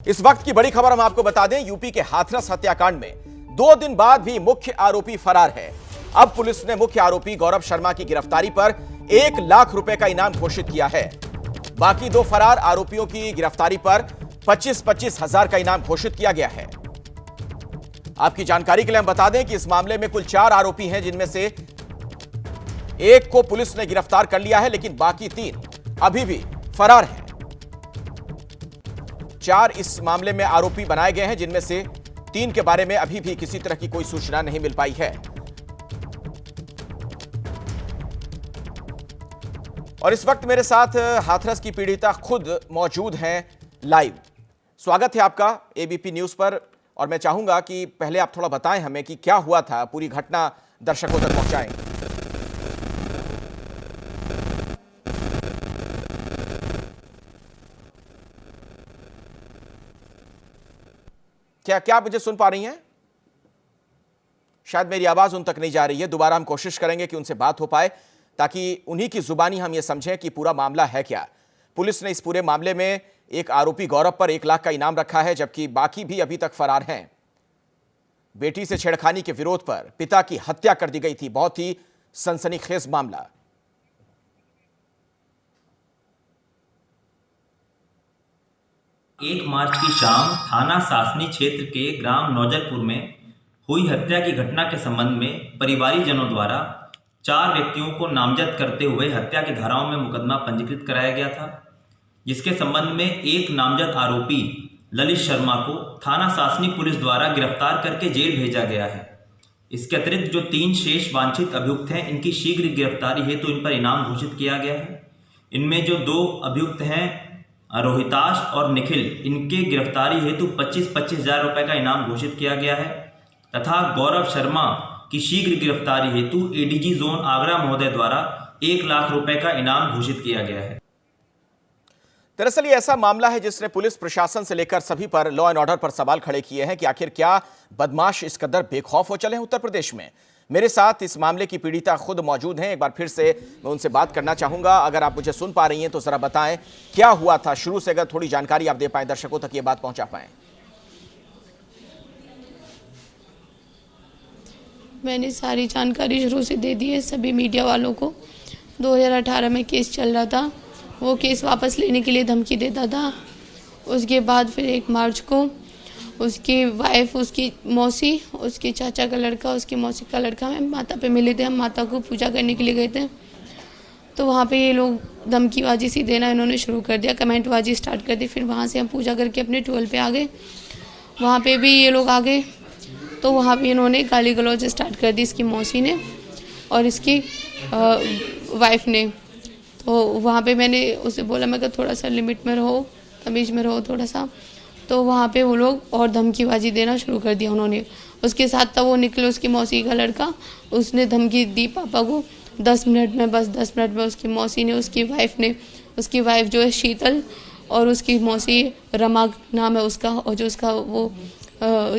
इस वक्त की बड़ी खबर हम आपको बता दें, यूपी के हाथरस हत्याकांड में 2 दिन बाद भी मुख्य आरोपी फरार है। अब पुलिस ने मुख्य आरोपी गौरव शर्मा की गिरफ्तारी पर 1 लाख रुपए का इनाम घोषित किया है। बाकी 2 फरार आरोपियों की गिरफ्तारी पर 25-25 हजार का इनाम घोषित किया गया है। आपकी जानकारी के लिए हम बता दें कि इस मामले में कुल 4 आरोपी हैं, जिनमें से एक को पुलिस ने गिरफ्तार कर लिया है, लेकिन बाकी 3 अभी भी फरार हैं। 4 इस मामले में आरोपी बनाए गए हैं, जिनमें से 3 के बारे में अभी भी किसी तरह की कोई सूचना नहीं मिल पाई है। और इस वक्त मेरे साथ हाथरस की पीड़िता खुद मौजूद हैं लाइव। स्वागत है आपका एबीपी न्यूज पर। और मैं चाहूंगा कि पहले आप थोड़ा बताएं हमें कि क्या हुआ था, पूरी घटना दर्शकों तक पहुंचाएं। क्या आप मुझे सुन पा रही हैं? शायद मेरी आवाज उन तक नहीं जा रही है। दोबारा हम कोशिश करेंगे कि उनसे बात हो पाए, ताकि उन्हीं की जुबानी हम यह समझें कि पूरा मामला है क्या। पुलिस ने इस पूरे मामले में एक आरोपी गौरव पर 1 लाख का इनाम रखा है, जबकि बाकी भी अभी तक फरार हैं। बेटी से छेड़खानी के विरोध पर पिता की हत्या कर दी गई थी। बहुत ही सनसनीखेज मामला। 1 मार्च की शाम थाना सासनी क्षेत्र के ग्राम नौजरपुर में हुई हत्या की घटना के संबंध में परिवारीजनों द्वारा 4 व्यक्तियों को नामजद करते हुए हत्या की धाराओं में मुकदमा पंजीकृत कराया गया था, जिसके संबंध में एक नामजद आरोपी ललित शर्मा को थाना सासनी पुलिस द्वारा गिरफ्तार करके जेल भेजा गया है। इसके अतिरिक्त जो 3 शेष वांछित अभियुक्त हैं, इनकी शीघ्र गिरफ्तारी हेतु इन पर इनाम घोषित किया गया है। इनमें जो 2 अभियुक्त हैं रोहिताश और निखिल, इनके गिरफ्तारी हेतु 25-25 हजार रुपये का इनाम घोषित किया गया है तथा गौरव शर्मा की शीघ्र गिरफ्तारी हेतु एडीजी जोन आगरा महोदय द्वारा 1 लाख रुपए का इनाम घोषित किया गया है। दरअसल ये ऐसा मामला है जिसने पुलिस प्रशासन से लेकर सभी पर लॉ एंड ऑर्डर पर सवाल खड़े किए हैं कि आखिर क्या बदमाश इस कदर बेखौफ हो चले हैं उत्तर प्रदेश में। मेरे साथ इस मामले की पीड़िता खुद मौजूद हैं। एक बार फिर से मैं उनसे बात करना चाहूंगा। अगर आप मुझे सुन पा रही हैं तो जरा बताएं क्या हुआ था शुरू से, अगर थोड़ी जानकारी आप दे पाएं, दर्शकों तक ये बात पहुंचा पाएं। मैंने सारी जानकारी शुरू से दे दी है सभी मीडिया वालों को। 2018 में केस चल रहा था, वो केस वापस लेने के लिए धमकी देता था। उसके बाद फिर 1 मार्च को उसकी वाइफ, उसकी मौसी, उसके चाचा का लड़का, उसकी मौसी का लड़का मैं माता पे मिले थे। हम माता को पूजा करने के लिए गए थे, तो वहाँ पे ये लोग धमकीबाजी सी देना इन्होंने शुरू कर दिया, कमेंटबाजी स्टार्ट कर दी। फिर वहाँ से हम पूजा करके अपने 12 पे आ गए। वहाँ पे भी ये लोग आ गए, तो वहाँ पे इन्होंने गाली गलौज स्टार्ट कर दी, इसकी मौसी ने और इसकी वाइफ ने। तो वहाँ पे मैंने उसे बोला, मैं कहा थोड़ा सा लिमिट में रहो, तमीज़ में रहो थोड़ा सा। तो वहाँ पे वो लोग और धमकीबाजी देना शुरू कर दिया उन्होंने। उसके साथ तब वो निकले, उसकी मौसी का लड़का, उसने धमकी दी पापा को 10 मिनट में, बस 10 मिनट में उसकी मौसी ने, उसकी वाइफ जो है शीतल और उसकी मौसी रमा नाम है उसका, और जो उसका वो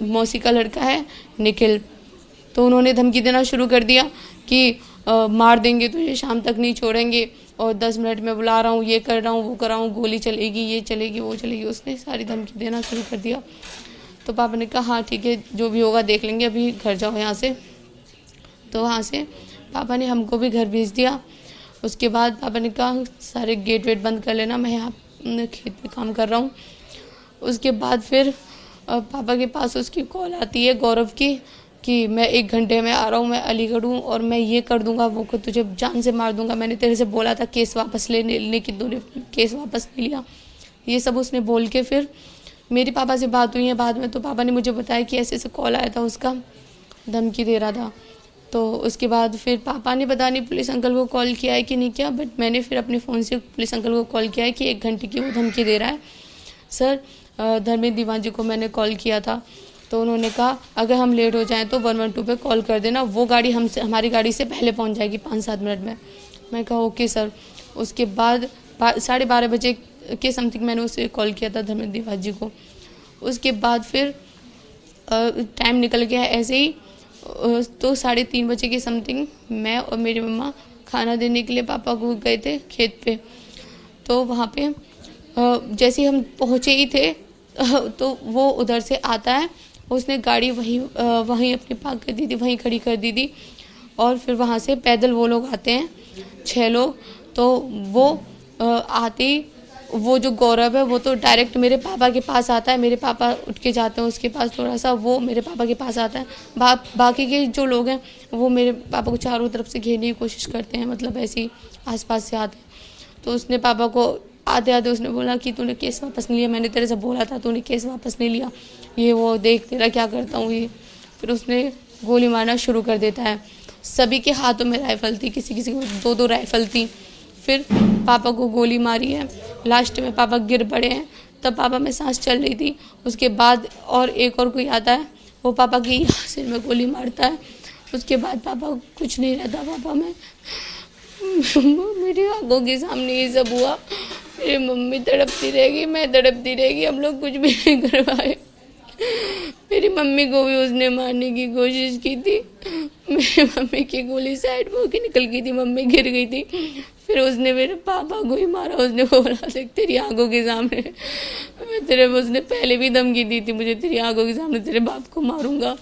मौसी का लड़का है निखिल, तो उन्होंने धमकी देना शुरू कर दिया कि मार देंगे तुझे, शाम तक नहीं छोड़ेंगे, और 10 मिनट में बुला रहा हूँ, ये कर रहा हूँ, वो कर रहा हूँ, गोली चलेगी, ये चलेगी, वो चलेगी। उसने सारी धमकी देना शुरू कर दिया। तो पापा ने कहा हाँ ठीक है, जो भी होगा देख लेंगे, अभी घर जाओ यहाँ से। तो वहाँ से पापा ने हमको भी घर भेज दिया। उसके बाद पापा ने कहा सारे गेट वेट बंद कर लेना, मैं यहाँ खेत पे काम कर रहा हूँ। उसके बाद फिर पापा के पास उसकी कॉल आती है गौरव की कि मैं 1 घंटे में आ रहा हूँ, मैं अलीगढ़ हूँ और मैं ये कर दूंगा, वो को तुझे जान से मार दूंगा, मैंने तेरे से बोला था केस वापस लेने की, तूने केस वापस नहीं लिया। ये सब उसने बोल के फिर मेरी पापा से बात हुई है बाद में, तो पापा ने मुझे बताया कि ऐसे कॉल आया था, उसका धमकी दे रहा था। तो उसके बाद फिर पापा ने पता नहीं पुलिस अंकल को कॉल किया है कि नहीं किया, बट मैंने फिर अपने फ़ोन से पुलिस अंकल को कॉल किया है कि 1 घंटे की वो धमकी दे रहा है। सर धर्मेंद्र दीवान जी को मैंने कॉल किया था, तो उन्होंने कहा अगर हम लेट हो जाएं तो 112 पे कॉल कर देना, वो गाड़ी हमारी गाड़ी से पहले पहुंच जाएगी 5-7 मिनट में। मैं कहा ओके सर। उसके बाद 12:30 बजे के समथिंग मैंने उसे कॉल किया था धर्मेंद्र दीवान जी को। उसके बाद फिर टाइम निकल गया ऐसे ही, तो 3:30 बजे के समथिंग मैं और मेरी मम्मा खाना देने के लिए पापा को गए थे खेत पे। तो वहाँ पे जैसे हम पहुँचे ही थे तो वो उधर से आता है, उसने गाड़ी वहीं अपनी पार्क कर दी थी, वहीं खड़ी कर दी थी। और फिर वहाँ से पैदल वो लोग आते हैं 6 लोग। तो वो आते ही वो जो गौरव है वो तो डायरेक्ट मेरे पापा के पास आता है, मेरे पापा उठ के जाते हैं उसके पास, थोड़ा सा वो मेरे पापा के पास आता है। बाकी के जो लोग हैं वो मेरे पापा को चारों तरफ से घेरने की कोशिश करते हैं, मतलब ऐसे ही आसपास से आते हैं। तो उसने पापा को आते आते उसने बोला कि तूने केस वापस नहीं लिया, मैंने तेरे से बोला था तूने केस वापस नहीं लिया, ये वो देख तेरा क्या करता हूँ ये। फिर उसने गोली मारना शुरू कर देता है। सभी के हाथों में राइफल थी, किसी किसी को 2-2 राइफल थी। फिर पापा को गोली मारी है, लास्ट में पापा गिर पड़े हैं, तब पापा में सांस चल रही थी। उसके बाद और एक और कोई आता है, वो पापा की यहाँ सिर में गोली मारता है। उसके बाद पापा कुछ नहीं रहता पापा में। मेरी आंखों के सामने ये सब हुआ। मेरी मम्मी तड़पती रहेगी, मैं तड़पती रहेगी, हम लोग कुछ भी नहीं कर पाए। मेरी मम्मी को भी उसने मारने की कोशिश की थी। मेरी मम्मी की गोली साइड में होकर निकल गई थी, मम्मी गिर गई थी। फिर उसने मेरे पापा को ही मारा। उसने बोला देख तेरी आंखों के सामने उसने पहले भी धमकी दी थी मुझे, तेरी आंखों के सामने तेरे बाप को मारूंगा,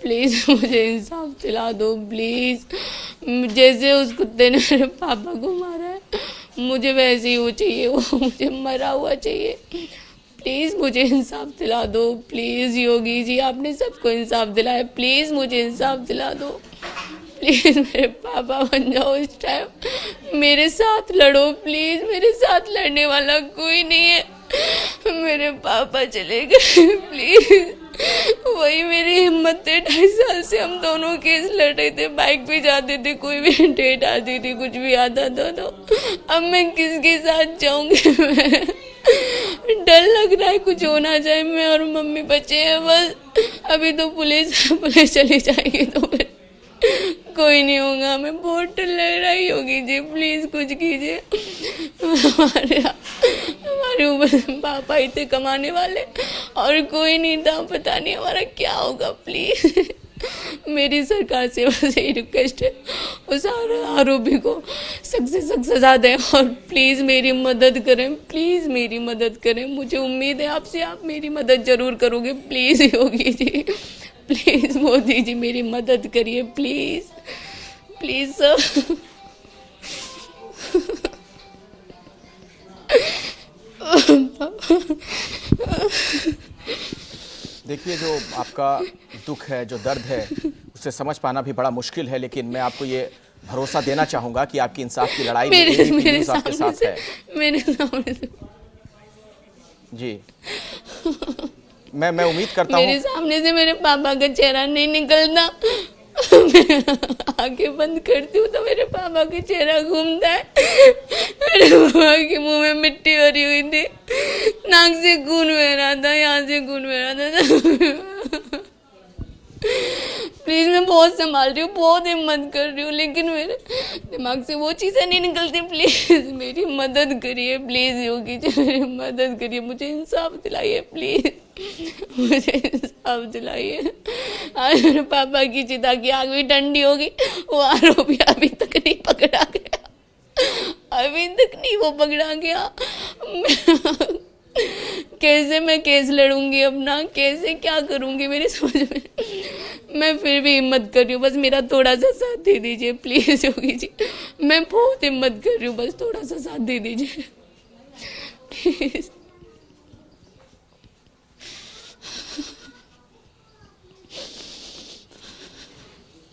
प्लीज़ मुझे इंसाफ दिला दो प्लीज़। जैसे उस कुत्ते ने मेरे पापा को मारा है मुझे वैसे ही वो चाहिए, वो मुझे मरा हुआ चाहिए। प्लीज़ मुझे इंसाफ दिला दो प्लीज़। योगी जी आपने सबको इंसाफ दिलाया, प्लीज़ मुझे इंसाफ दिला दो प्लीज़। मेरे पापा बन जाओ इस टाइम, मेरे साथ लड़ो प्लीज़। मेरे साथ लड़ने वाला कोई नहीं है, मेरे पापा चले गए प्लीज़। वही मेरी हिम्मत थे। 2.5 साल से हम दोनों केस लड़ रहे थे, बाइक पे जाते थे, कोई भी डेट आती थी, कुछ भी आता था। तो अब मैं किसके साथ जाऊंगी? डर लग रहा है कुछ होना चाहे, मैं और मम्मी बचे हैं बस। अभी तो पुलिस चली जाएगी तो फिर कोई नहीं होगा। हमें बहुत डर लग रहा है योगी जी, प्लीज कुछ कीजिए। हमारे ऊपर पापा ही थे कमाने वाले और कोई नहीं था, पता नहीं हमारा क्या होगा। प्लीज मेरी सरकार से बस यही रिक्वेस्ट है, उस आरोपी को सख्त से सख्त सजा दें और प्लीज़ मेरी मदद करें, प्लीज़ मेरी मदद करें। मुझे उम्मीद है आपसे, आप मेरी मदद ज़रूर करोगे। प्लीज़ योगी जी, प्लीज़ मोदी जी मेरी मदद करिए प्लीज़, प्लीज़ सर। देखिए जो आपका दुख है, जो दर्द है, उसे समझ पाना भी बड़ा मुश्किल है, लेकिन मैं आपको ये भरोसा देना चाहूंगा कि आपकी इंसाफ की लड़ाई में ABP न्यूज़ आपके साथ है। मेरे सामने से जी मैं उम्मीद करता हूँ। मेरे सामने से मेरे पापा का चेहरा नहीं निकलता। आंखें बंद करती हूँ तो मेरे पापा का चेहरा घूमता है। मेरे पापा के मुंह में मिट्टी भरी हुई थी, नाक से खून बह रहा था, यहाँ से खून बह रहा था। प्लीज मैं बहुत संभाल रही हूँ, बहुत हिम्मत कर रही हूँ, लेकिन मेरे दिमाग से वो चीज़ें नहीं निकलती। प्लीज मेरी मदद करिए, प्लीज योगी जी मेरी मदद करिए, मुझे इंसाफ दिलाइए प्लीज, मुझे इंसाफ दिलाइए। आज मेरे पापा की चिता की आग भी ठंडी होगी, वो आरोपी अभी तक नहीं पकड़ा गया, अभी तक नहीं वो पकड़ा गया। कैसे मैं केस लड़ूंगी अपना, कैसे क्या करूंगी मेरी समझ में। मैं फिर भी हिम्मत कर रही हूँ, बस मेरा थोड़ा सा साथ दे दीजिए प्लीज योगी जी, मैं बहुत हिम्मत कर रही हूँ, बस थोड़ा सा साथ दे दीजिए प्लीज।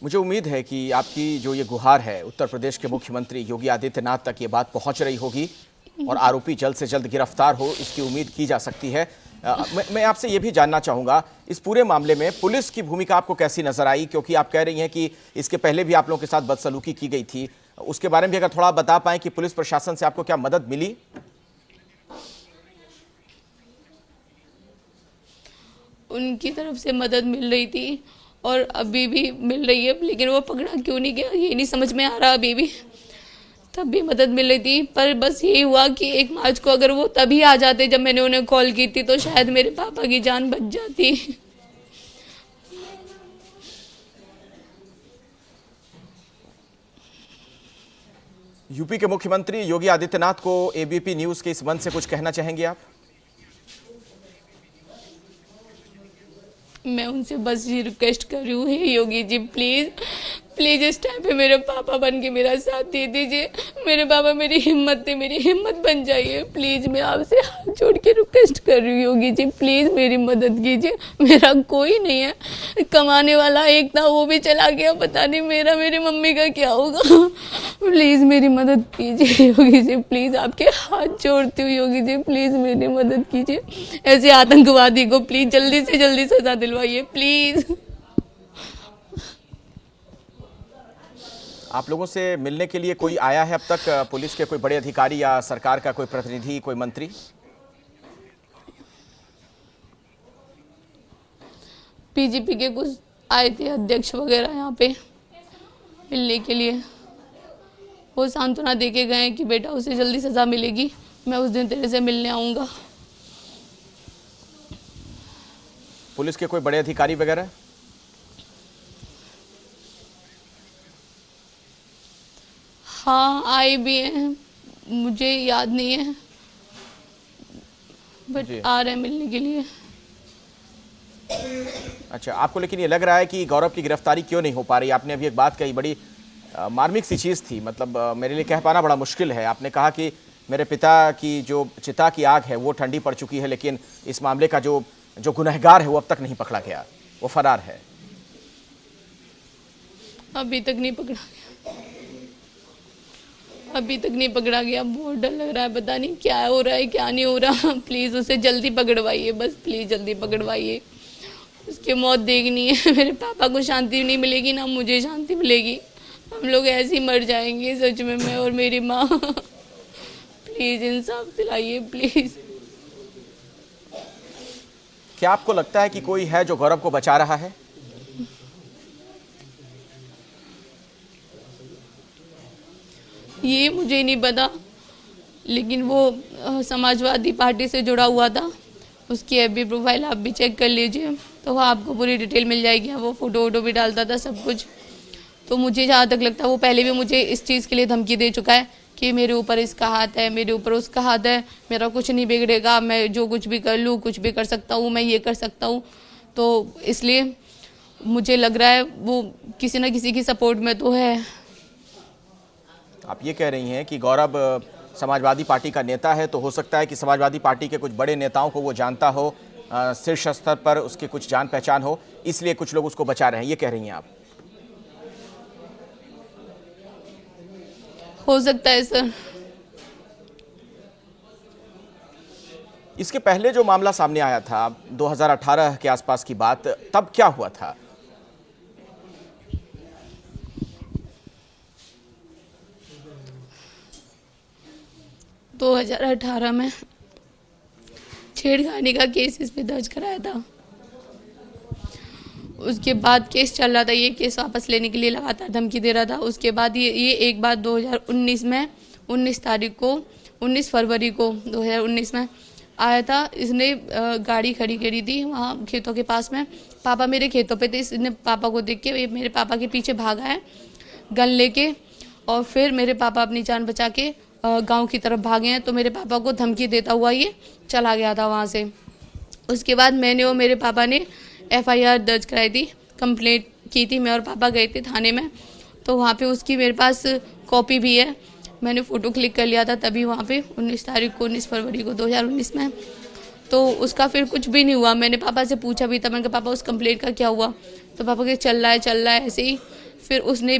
मुझे उम्मीद है कि आपकी जो ये गुहार है उत्तर प्रदेश के मुख्यमंत्री योगी आदित्यनाथ तक ये बात पहुंच रही होगी और आरोपी जल्द से जल्द गिरफ्तार हो, इसकी उम्मीद की जा सकती है। मैं आपसे ये भी जानना चाहूँगा, इस पूरे मामले में पुलिस की भूमिका आपको कैसी नजर आई, क्योंकि आप कह रही हैं कि इसके पहले भी आप लोगों के साथ बदसलूकी की गई थी, उसके बारे में भी अगर थोड़ा बता पाएं कि पुलिस प्रशासन से आपको क्या मदद मिली? उनकी तरफ से मदद मिल रही थी और अभी भी मिल रही है, लेकिन वो पकड़ा क्यों नहीं गया ये नहीं समझ में आ रहा। अभी भी तब भी मदद मिल रही थी, पर बस यही हुआ कि 1 मार्च को अगर वो तभी आ जाते जब मैंने उन्हें कॉल की थी तो शायद मेरे पापा की जान बच जाती। यूपी के मुख्यमंत्री योगी आदित्यनाथ को ABP न्यूज़ के इस मंच से कुछ कहना चाहेंगे आप? मैं उनसे बस ये रिक्वेस्ट कर रही हूँ, हे योगी जी प्लीज़ प्लीज़ इस टाइम पे मेरे पापा बन के मेरा साथ दे दीजिए। मेरे पापा मेरी हिम्मत थे, मेरी हिम्मत बन जाइए प्लीज़। मैं आपसे हाथ जोड़ के रिक्वेस्ट कर रही हूँ योगी जी प्लीज़ मेरी मदद कीजिए। मेरा कोई नहीं है, कमाने वाला एक था वो भी चला गया, पता नहीं मेरा मेरी मम्मी का क्या होगा। प्लीज़ मेरी मदद कीजिए योगी जी प्लीज़, आपके हाथ जोड़ती हूँ योगी जी प्लीज़ मेरी मदद कीजिए। ऐसे आतंकवादी को प्लीज़ जल्दी से जल्दी सजा दिलवाइए प्लीज़। आप लोगों से मिलने के लिए कोई आया है अब तक? पुलिस के कोई बड़े अधिकारी या सरकार का कोई प्रतिनिधि, कोई मंत्री? पीजीपी के कुछ आए थे अध्यक्ष वगैरह यहाँ पे मिलने के लिए। वो सांत्वना दे के गए कि बेटा उसे जल्दी सजा मिलेगी, मैं उस दिन तेरे से मिलने आऊँगा। पुलिस के कोई बड़े अधिकारी वगैरह? हाँ आए भी हैं, मुझे याद नहीं है बट आ रहे हैं मिलने के लिए। अच्छा, आपको लेकिन ये लग रहा है कि गौरव की गिरफ्तारी क्यों नहीं हो पा रही? आपने अभी एक बात कही, बड़ी मार्मिक सी चीज़ थी, मतलब मेरे लिए कह पाना बड़ा मुश्किल है। आपने कहा कि मेरे पिता की जो चिता की आग है वो ठंडी पड़ चुकी है, लेकिन इस मामले का जो गुनहगार है वो अब तक नहीं पकड़ा गया, वो फरार है। अभी तक नहीं पकड़ा गया, अभी तक नहीं पकड़ा गया। बहुत डर लग रहा है, पता नहीं क्या हो रहा है क्या नहीं हो रहा। प्लीज़ उसे जल्दी पकड़वाइए, बस प्लीज़ जल्दी पकड़वाइए। उसकी मौत देखनी है। मेरे पापा को शांति नहीं मिलेगी ना मुझे शांति मिलेगी। हम लोग ऐसे ही मर जाएंगे सच में, मैं और मेरी माँ। प्लीज़ इंसाफ दिलाइए प्लीज़। क्या आपको लगता है कि कोई है जो गौरव को बचा रहा है? ये मुझे नहीं पता, लेकिन वो समाजवादी पार्टी से जुड़ा हुआ था। उसकी एफबी प्रोफाइल आप भी चेक कर लीजिए तो वहाँ आपको पूरी डिटेल मिल जाएगी। वो फ़ोटो वोटो भी डालता था सब कुछ। तो मुझे जहाँ तक लगता है वो पहले भी मुझे इस चीज़ के लिए धमकी दे चुका है कि मेरे ऊपर इसका हाथ है, मेरे ऊपर उसका हाथ है, मेरा कुछ नहीं बिगड़ेगा, मैं जो कुछ भी कर लूँ कुछ भी कर सकता हूँ, मैं ये कर सकता हूँ। तो इसलिए मुझे लग रहा है वो किसी न किसी की सपोर्ट में तो है। आप ये कह रही हैं कि गौरव समाजवादी पार्टी का नेता है, तो हो सकता है कि समाजवादी पार्टी के कुछ बड़े नेताओं को वो जानता हो, शीर्ष स्तर पर उसकी कुछ जान पहचान हो, इसलिए कुछ लोग उसको बचा रहे हैं, ये कह रही हैं आप? हो सकता है सर। इसके पहले जो मामला सामने आया था 2018 के आसपास की बात, तब क्या हुआ था? तो 2018 में छेड़खानी का केस इस पे दर्ज कराया था। उसके बाद केस चल रहा था, ये केस वापस लेने के लिए लगातार धमकी दे रहा था। उसके बाद ये एक बात 2019 में 19 फरवरी को 2019 में आया था। इसने गाड़ी खड़ी करी थी वहाँ खेतों के पास में। पापा मेरे खेतों पे थे, इसने पापा को देख के मेरे पापा के पीछे भागा है गन लेके, और फिर मेरे पापा अपनी जान बचा के गांव की तरफ भागे हैं। तो मेरे पापा को धमकी देता हुआ ये चला गया था वहाँ से। उसके बाद मैंने और मेरे पापा ने FIR दर्ज कराई थी, कंप्लेंट की थी। मैं और पापा गए थे थाने में, तो वहाँ पे उसकी मेरे पास कॉपी भी है, मैंने फ़ोटो क्लिक कर लिया था तभी वहाँ पे 19 फरवरी को 2019 में। तो उसका फिर कुछ भी नहीं हुआ। मैंने पापा से पूछा भी था, मैंने कहा पापा उस कंप्लेंट का क्या हुआ? तो पापा के चल रहा है ऐसे ही। फिर उसने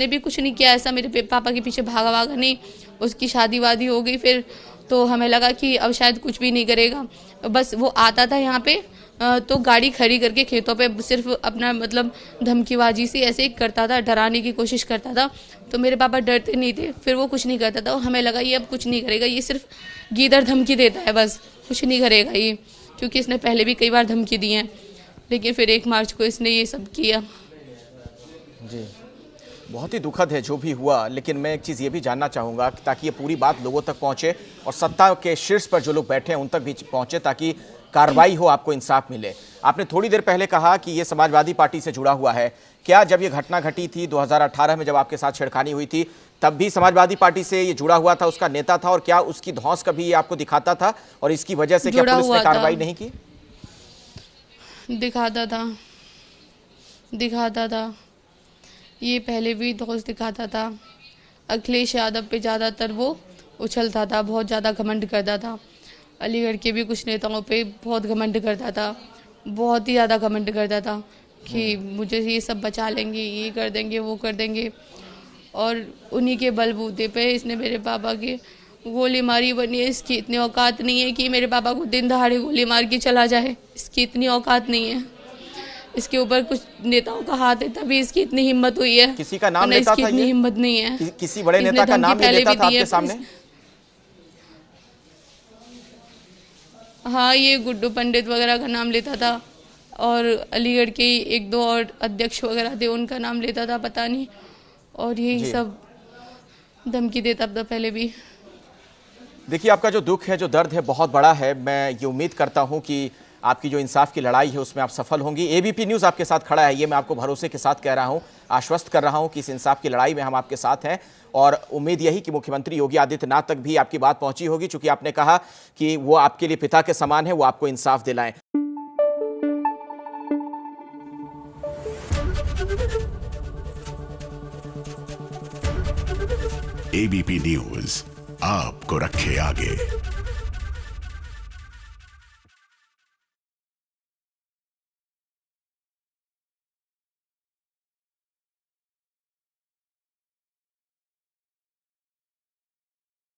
भी कुछ नहीं किया ऐसा, मेरे पापा के पीछे भागा नहीं। उसकी शादी वादी हो गई फिर, तो हमें लगा कि अब शायद कुछ भी नहीं करेगा। बस वो आता था यहाँ पे तो गाड़ी खड़ी करके खेतों पे सिर्फ अपना मतलब धमकीबाजी से ऐसे ही करता था, डराने की कोशिश करता था। तो मेरे पापा डरते नहीं थे, फिर वो कुछ नहीं करता था। हमें लगा ये अब कुछ नहीं करेगा, ये सिर्फ गीदड़ धमकी देता है, बस कुछ नहीं करेगा ये, क्योंकि इसने पहले भी कई बार धमकी दी है। लेकिन फिर 1 मार्च को इसने ये सब किया। जी, बहुत ही दुखद है जो भी हुआ, लेकिन मैं एक चीज़ ये भी जानना चाहूँगा ताकि ये पूरी बात लोगों तक पहुँचे और सत्ता के शीर्ष पर जो लोग बैठे हैं उन तक भी पहुँचे, ताकि कार्रवाई हो, आपको इंसाफ मिले। आपने थोड़ी देर पहले कहा कि ये समाजवादी पार्टी से जुड़ा हुआ है। क्या जब ये घटना घटी थी 2018 में, जब आपके साथ छेड़खानी हुई थी, तब भी समाजवादी पार्टी से ये जुड़ा हुआ था, उसका नेता था? और क्या उसकी धौंस कभी आपको दिखाता था और इसकी वजह से क्या पुलिस ने कार्रवाई नहीं की? दिखाता था। ये पहले भी दोस्त दिखाता था। अखिलेश यादव पे ज़्यादातर वो उछलता था, बहुत ज़्यादा घमंड करता था। अलीगढ़ के भी कुछ नेताओं पे बहुत घमंड करता था, बहुत ही ज़्यादा घमंड करता था कि मुझे ये सब बचा लेंगे, ये कर देंगे, वो कर देंगे। और उन्हीं के बलबूते पे इसने मेरे पापा की गोली मारी बनी है। इसकी इतनी औकात नहीं है कि मेरे पापा को दिन दहाड़े गोली मार के चला जाए, इसकी इतनी औकात नहीं है। इसके ऊपर कुछ नेताओं का हाथ है तभी इसकी इतनी हिम्मत हुई है। किसी का नाम लेता था इसकी इतनी ये? हिम्मत नहीं है। किसी बड़े नेता का नाम ले लेता था आपके सामने? हाँ, ये गुड्डू पंडित वगैरह का नाम लेता था और अलीगढ़ के एक दो और अध्यक्ष वगैरह थे, उनका नाम लेता था, पता नहीं। और यही सब धमकी देता था पहले भी। देखिए, आपका जो दुख है, जो दर्द है, बहुत बड़ा है। मैं ये उम्मीद करता हूं कि आपकी जो इंसाफ की लड़ाई है उसमें आप सफल होंगी। एबीपी न्यूज़ आपके साथ खड़ा है, ये मैं आपको भरोसे के साथ कह रहा हूं, आश्वस्त कर रहा हूं कि इस इंसाफ की लड़ाई में हम आपके साथ हैं। और उम्मीद यही कि मुख्यमंत्री योगी आदित्यनाथ तक भी आपकी बात पहुंची होगी, चूंकि आपने कहा कि वो आपके लिए पिता के समान है, वो आपको इंसाफ दिलाएं। एबीपी न्यूज़ आपको रखे आगे।